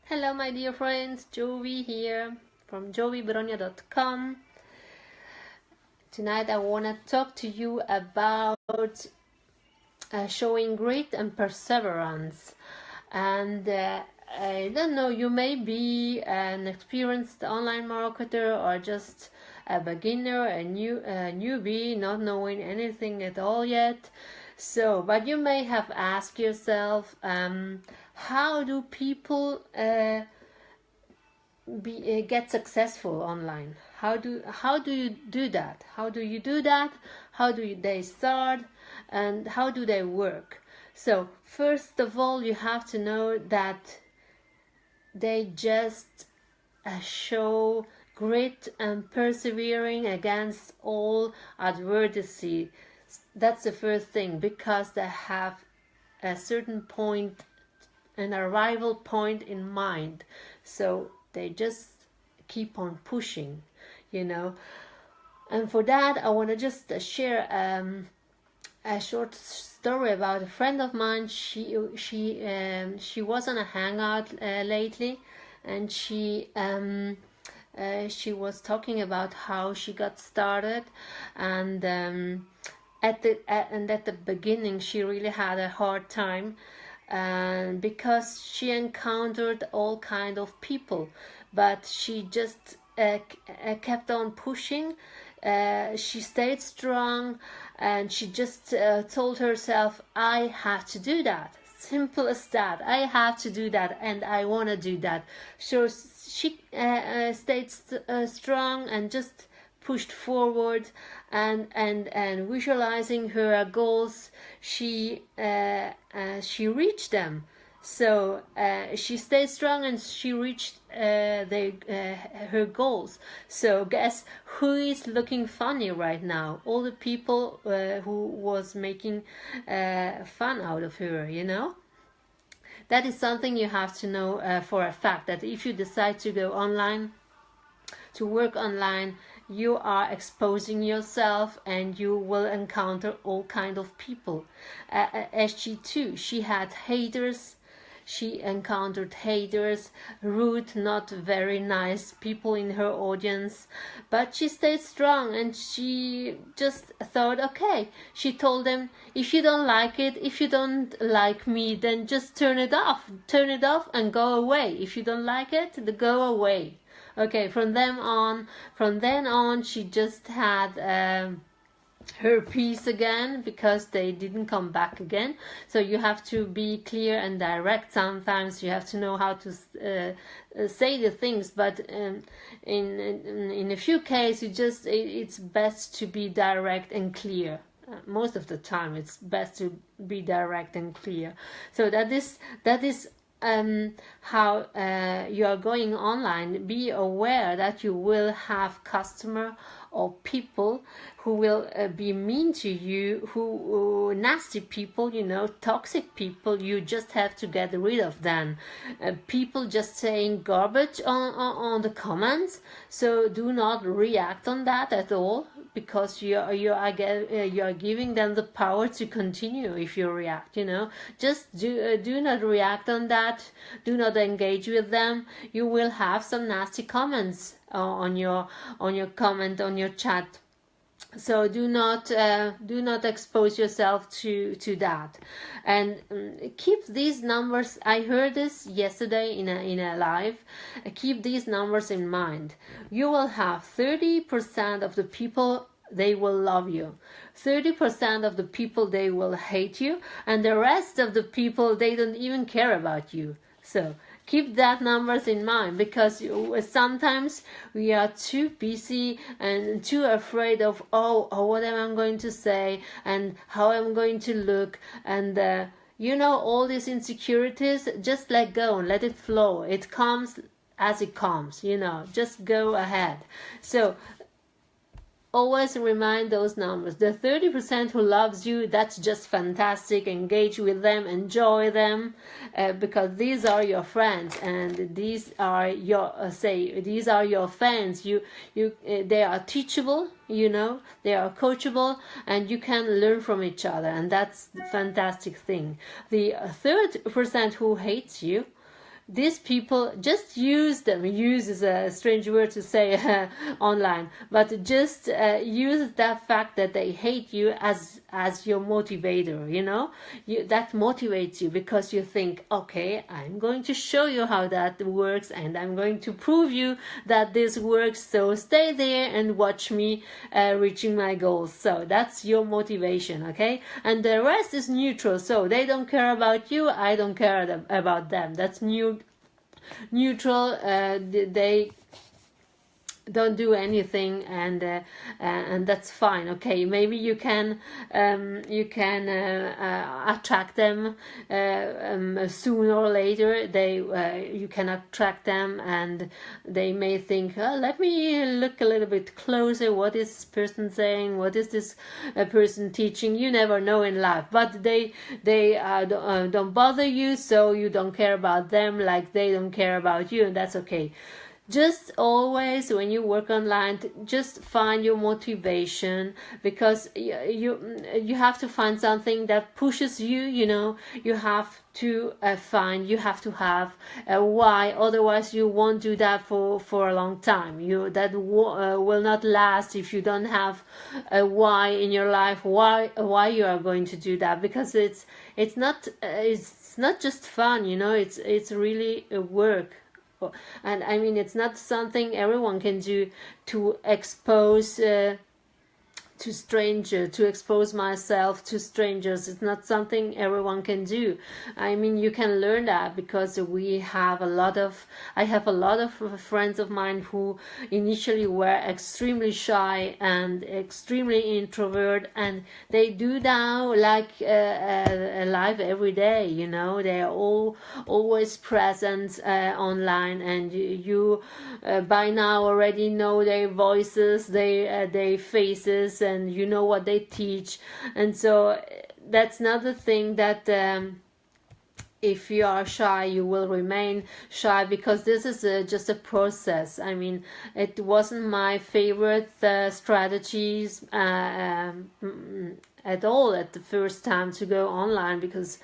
Hello my dear friends, Jovi here from jovibronia.com. Tonight I want to talk to you about showing grit and perseverance. And I don't know, you may be an experienced online marketer or just a beginner, a newbie, not knowing anything at all yet. But you may have asked yourself, how do people get successful online? How do you do that? How do you do that? How do they start? And how do they work? So first of all, you have to know that they just show grit and persevering against all adversity. That's the first thing, because they have a certain point, an arrival point in mind. So they just keep on pushing, And for that, I want to just share a short story about a friend of mine. She was on a hangout lately, and she was talking about how she got started, and at the beginning she really had a hard time, because she encountered all kind of people, but she just kept on pushing. She stayed strong, and she just told herself, I have to do that. Simple as that. I have to do that, and I want to do that. So she stayed strong and just pushed forward, and visualizing her goals, she reached them. So she stayed strong and she reached her goals. So guess who is looking funny right now? All the people who was making fun out of her, That is something you have to know for a fact, that if you decide to go online, to work online, you are exposing yourself, and you will encounter all kind of people. As she too, she had haters. She encountered haters, rude, not very nice people in her audience, but she stayed strong, and she just thought, okay. She told them, if you don't like it, if you don't like me, then just turn it off and go away. If you don't like it, then go away. Okay, from then on, she just had her peace again, because they didn't come back again. So you have to be clear and direct. Sometimes you have to know how to say the things, but in a few cases, it's best to be direct and clear. Most of the time, it's best to be direct and clear. So that is how you are going online. Be aware that you will have customer or people who will be mean to you, who nasty people, toxic people. You just have to get rid of them. People just saying garbage on the comments. So do not react on that at all, because you are giving them the power to continue. If you react, just do not react on that. Do not engage with them. You will have some nasty comments on your comment, on your chat. So do not expose yourself to that, and keep these numbers. I heard this yesterday in a live. Keep these numbers in mind. You will have 30% of the people, they will love you. 30% of the people, they will hate you, and the rest of the people, they don't even care about you. So keep that numbers in mind, because sometimes we are too busy and too afraid of what am I going to say, and how I'm going to look, and all these insecurities. Just let go and let it flow. It comes as it comes, just go ahead. So always remind those numbers. The 30% who loves you, that's just fantastic. Engage with them, enjoy them, because these are your friends, and these are your these are your fans. They are teachable, they are coachable, and you can learn from each other, and that's the fantastic thing. The 30% who hates you, these people, just use them. Use is a strange word to say online, but just use that fact that they hate you as your motivator. That motivates you, because you think, okay, I'm going to show you how that works, and I'm going to prove you that this works. So stay there and watch me reaching my goals. So that's your motivation, okay? And the rest is neutral. So they don't care about you, I don't care about them. That's neutral. They don't do anything, and that's fine. Okay, maybe you can attract them sooner or later. You can attract them, and they may think, oh, let me look a little bit closer. What is this person saying? What is this person teaching? You never know in life, but they don't bother you, so you don't care about them like they don't care about you, and that's okay. Just always, when you work online, just find your motivation, because you have to find something that pushes you. You have to you have to have a why. Otherwise you won't do that for a long time. That will not last if you don't have a why in your life. Why you are going to do that? Because it's not just fun. It's really a work. And I mean, it's not something everyone can do, to expose to expose myself to strangers. It's not something everyone can do. I mean, you can learn that, because I have a lot of friends of mine who initially were extremely shy and extremely introvert, and they do now like live every day. They are always present online, and you by now already know their voices, their faces, and you know what they teach. And so that's another thing, that if you are shy, you will remain shy, because this is just a process. I mean, it wasn't my favorite strategies at all at the first time to go online, because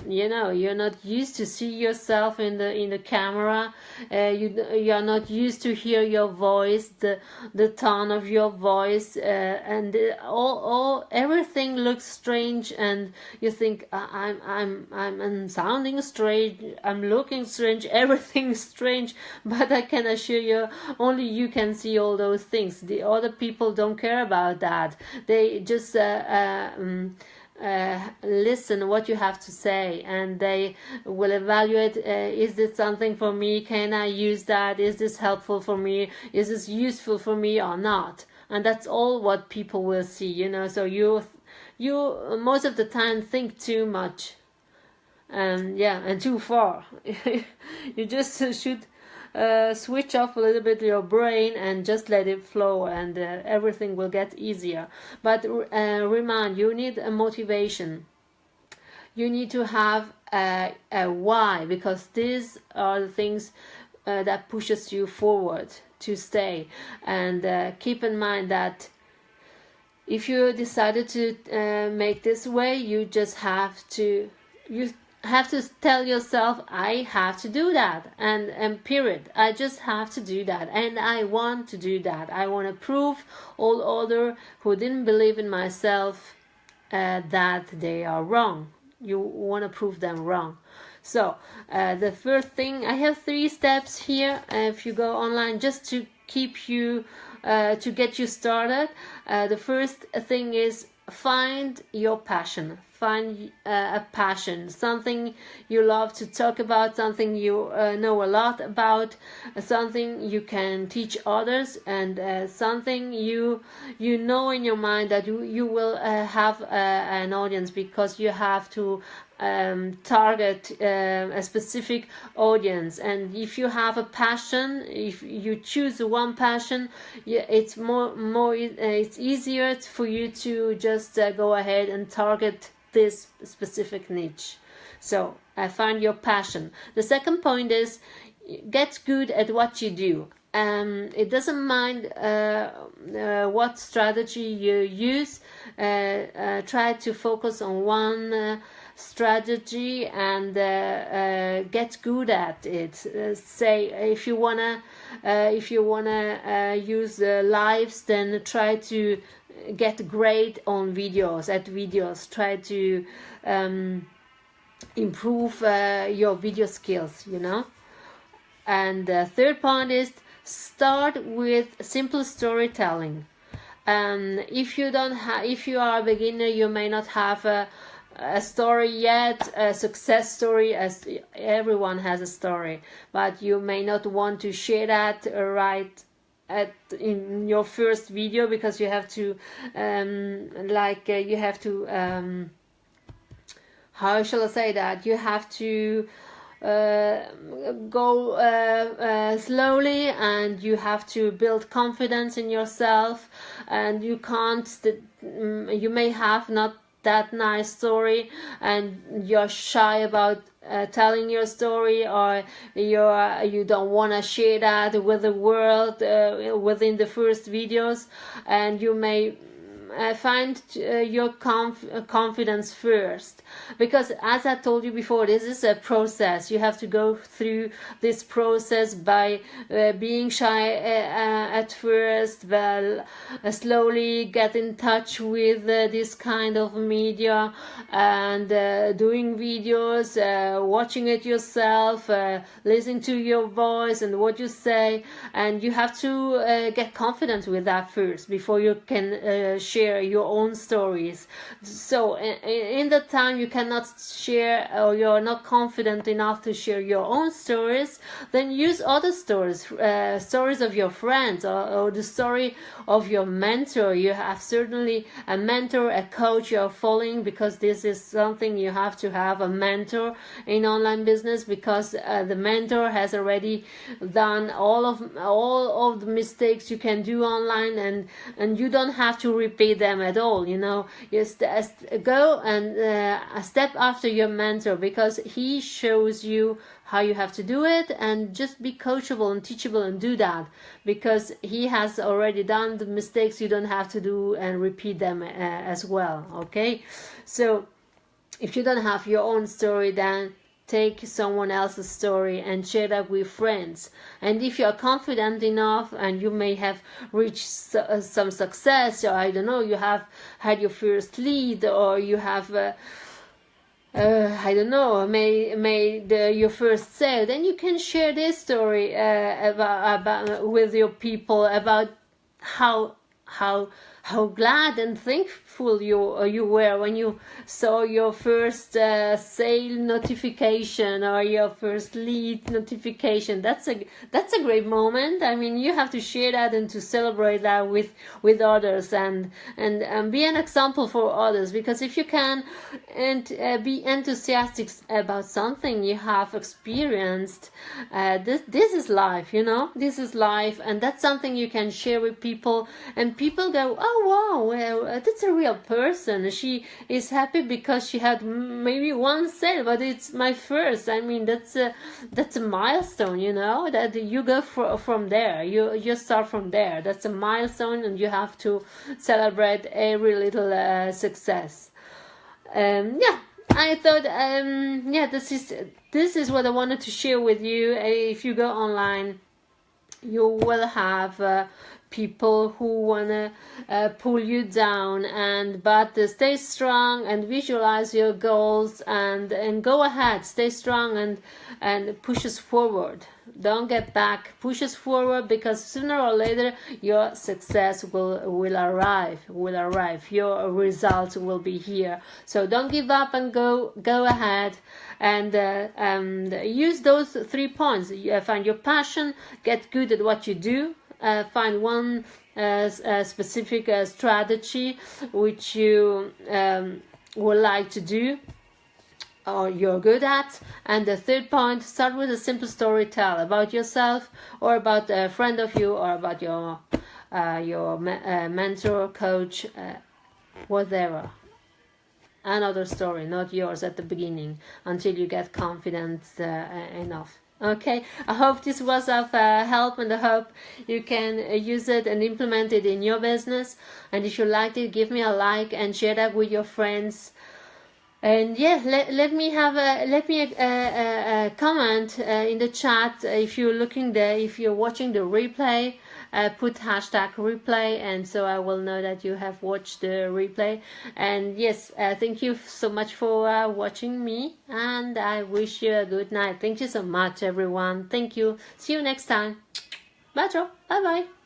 you're not used to see yourself in the camera. You are not used to hear your voice, the tone of your voice, and everything looks strange, and you think, I'm sounding strange, I'm looking strange, everything's strange. But I can assure you, only you can see all those things. The other people don't care about that. They just listen what you have to say, and they will evaluate, is this something for me? Can I use that? Is this helpful for me? Is this useful for me or not? And that's all what people will see. So you most of the time think too much, and too far. You just should switch off a little bit your brain and just let it flow, and everything will get easier. But remind, you need a motivation. You need to have a why, because these are the things that pushes you forward to stay. And keep in mind that if you decided to make this way, you just have to tell yourself, I have to do that, and period. I just have to do that, and I want to do that. I want to prove all other who didn't believe in myself that they are wrong. You want to prove them wrong. So the first thing, I have 3 steps here if you go online, just to keep you to get you started. The first thing is, find your passion. Find a passion, something you love to talk about, something you know a lot about, something you can teach others, and something you know in your mind that you will have an audience, because you have to target a specific audience. And if you have a passion, if you choose one passion, it's it's easier for you to just go ahead and target this specific niche. So find your passion. The second point is, get good at what you do. It doesn't mind what strategy you use. Try to focus on one strategy and get good at it. Say if you wanna use lives, then try to get great on videos. Try to improve your video skills, you know. And the third point is start with simple storytelling. If you are a beginner, you may not have a story yet, a success story, as everyone has a story, but you may not want to share that right in your first video, because you have to how shall I say that, you have to go slowly, and you have to build confidence in yourself, and you may have not that nice story, and you're shy about telling your story, or you don't want to share that with the world within the first videos, and you may find your confidence first, because as I told you before, this is a process. You have to go through this process by being shy at first, but slowly get in touch with this kind of media, and doing videos, watching it yourself, listening to your voice and what you say, and you have to get confident with that first before you can share your own stories. So in the time you cannot share, or you're not confident enough to share your own stories, then use other stories, stories of your friends, or the story of your mentor. You have certainly a mentor, a coach you're following, because this is something you have to have, a mentor in online business, because the mentor has already done all of the mistakes you can do online, and you don't have to repeat them at all, you know. Just go and step after your mentor, because he shows you how you have to do it, and just be coachable and teachable and do that, because he has already done the mistakes you don't have to do and repeat them as well. Okay, so if you don't have your own story, then take someone else's story and share that with friends. And if you are confident enough, and you may have reached some success, or I don't know, you have had your first lead, or you have I don't know, made your first sale, then you can share this story about with your people, about how glad and thankful you were when you saw your first sale notification, or your first lead notification. That's a great moment. I mean, you have to share that and to celebrate that with others, and be an example for others, because if you can and be enthusiastic about something you have experienced, this is life, you know. This is life, and that's something you can share with people, and people go, oh wow, that's a real person. She is happy because she had maybe one sale, but it's my first. I mean, that's a milestone, you know, that you go from there. You start from there. That's a milestone, and you have to celebrate every little success. Yeah, I thought this is what I wanted to share with you. If you go online, you will have people who wanna pull you down, but stay strong and visualize your goals, and go ahead, stay strong and push us forward. Don't get back, push us forward, because sooner or later your success will arrive. Your results will be here. So don't give up, and go ahead, and use those 3 points. Find your passion, get good at what you do, find one specific strategy which you would like to do, or you're good at. And the third point, start with a simple story. Tell about yourself, or about a friend of you, or about your mentor, coach, whatever. Another story, not yours at the beginning, until you get confidence enough. Okay, I hope this was of help, and I hope you can use it and implement it in your business. And if you liked it, give me a like and share that with your friends. And yeah, let me have a comment in the chat if you're looking there, if you're watching the replay. Put hashtag replay, and so I will know that you have watched the replay. And yes, thank you so much for watching me, and I wish you a good night. Thank you so much, everyone. Thank you. See you next time. Bye, Joe. Bye bye.